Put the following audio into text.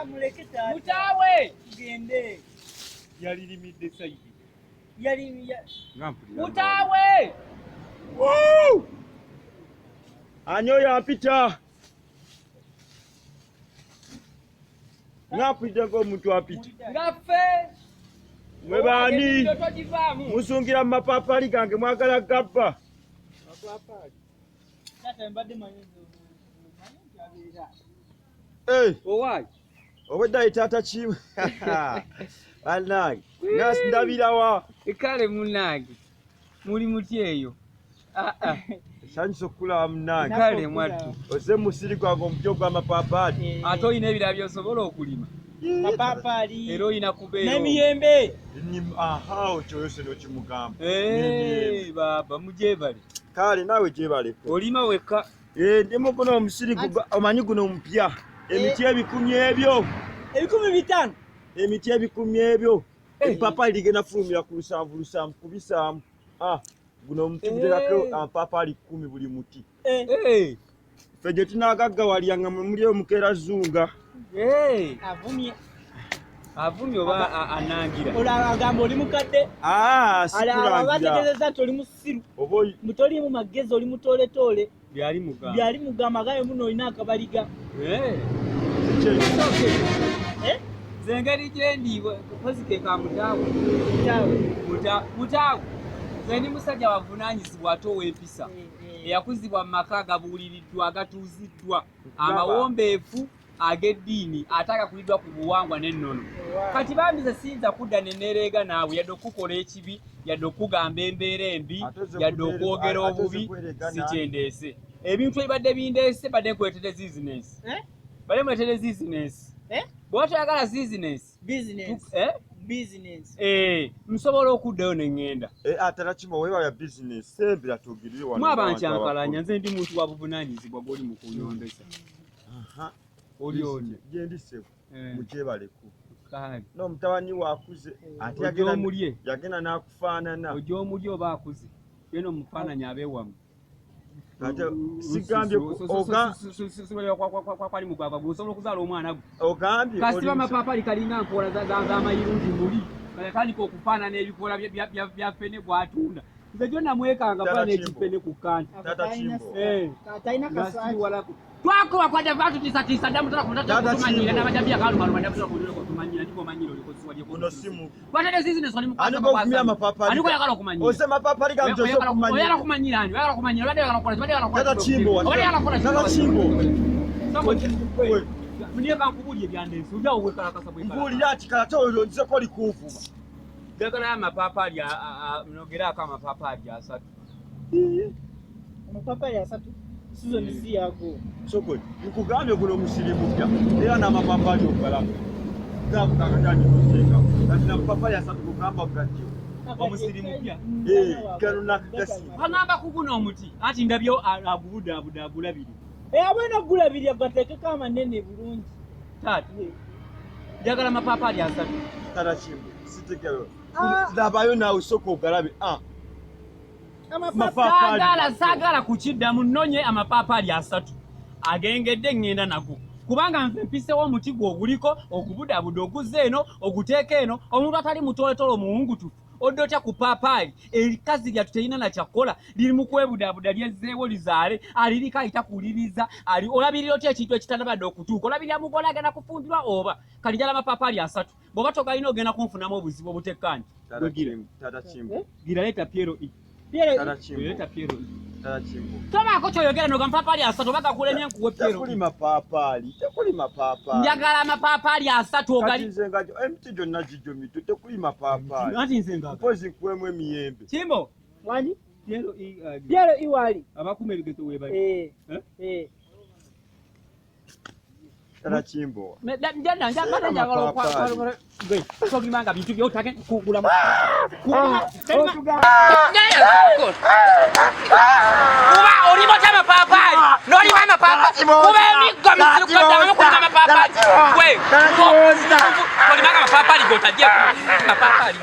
Mutawe gende yalirimidde saidi mutawe anyoyo apita ngapita ng'omuntu apita ngaffe mwe baani musungira mu mapaapaali gange mwagala gabba owaayi obweddayi taata kimu bannange ndabirawa kale munnange muli muti eyo esanyusa okulaba munnange kale mwattu ozze musiri gwange omutyo gw'amapaapaali ate olina ebirala by'osobola okulima mapaapaali era olina kubeera n'emiyembe aha okyoyo se n'okimugamba baba mugyebale kale naawe gyebaleko olima wekka ndimu guno omusiri omanyi guno mupya emiti ebikumi ebyo 500 emiti ebikumi ebyo epaapaali ligenda fulumira ku 7 kubisaamu guno omuti guteekako amapaapaali 10 buli muti ffe gye tunaagaggawaliranga mwe muli omukeera zunga avumye oba anangira olagamba oli mukadde bategeezezza nti oli musiru mutoliimu magezi oli mutooletoole byali mugamba gaye muno olina akabaliga zengeri gyendiibwe kukozike ka mutaawe nze ndi musajja wavunaanyizibwa ate ow'empisa eyakuzibwa mu maka agabuuliriddwa agatuuziddwa amawombeefu ag'eddiini ate agakuliddwa ku buwangwa n'ennono kati bambi ze siyinza kudda ne neereega naawe yadde okukola ekibi yadde okugamba embeera embi yadde okwogera obubi sikyendeese ebintu ebibadde bindeese badde nkuleetera bizinesi badde muleetera bizinesi bw'oba toyagala bizinesi nsobola okuddayo ne ŋŋenda atera kimo weewaya bizinesi sembera tugirire wano mwabancankalanya nze ndi muntu wa buvunaanyizibwa gw'oli mu kunyombesa oli ono gendiseko mukyebaleko kale n'omutabani waakuze ate yagenda n'akufaanana ojja omulye oba akuze yena omufaananyi abeewamu ate sigambye kwali mugwagwa gwosobola okuzaala omwana gwe ogambye kasiba amapaapaali kalinga nkoola z'amayirungi muli kanika okufaanana ebikoola bya ffene bw'atunda nze gyonna mwekanga faana ekifene ku kanti twakoba kwa davatu tisatisa damu tutakumanyira n'abajabi akaluma tumanyira ndipo manyira uno simu watete business oli mukasa kumya mapaapaali aniko yakala kumanyira ose mapaapaali ga mtoso kumanyira oyala kumanyira ani oyala kumanyira bade yakala tata chimbo mniye kankubulye byandensi ujja owekala kasabwe mbulira ati kalato oyo nze ko likuvuba jagala ya mapaapaali mnogera aka mapaapaali 3 amapaapaali 3 sizoni ziyago sokwe nkugambye guno musirimu pya era n'amapaapaali ogalaba gakukakatani kuteeka kati namapaapaali 3 kugamba gatyo omusirimu pya gano nakagasi bagamba kuguno omuti ati ndabyo agubudaabuda agulabiri abwena gulabiri agateekeko amanene bulungi taati jagala mapaapaali 3 tata kimbo sitegero labayo naawe soko ogalabe saagala kukiddamu nnonye amapaapaali 3 agengedde ŋŋenda nago kubanga nze mpisewo omuti gwe oguliko ogubudaabuda oguzza eno oguteeka eno omuntu atali mutoletole omuwungutufu odde otya ku paapaali erikazi lyattu terina nakyakola liri mu kwebudaabuda lyezzeewo lizaale aliriko ayita kuliriza olabirira otya ekintu ekitanabadde okutuuka olabirira mugole agenda kufumbirwa oba kati njala amapaapaali 3 bw'oba togalina ogenda kunfunamu obuzibu obutekkaanti gira leeta Piero tobaako kyoyogera noga mapaapaali 3 oba gakulemye nkuwe Piero tekuli mapaapaali njagala amapaapaali 3 ogali emiti gyonna gijjo mito tekuli mapaapaali anti nze nga mpozi nkuwemu emiyembe kimbo wani Piero iwali abakuma ebigezo weebali tata kimbo sogimanga bintu byotake kugula olimota amapaapaali n'olima amapaapaali kuba emiggo misirukoddamu kulima amapaapaali olimanga amapaapaali gotajje amapaapaali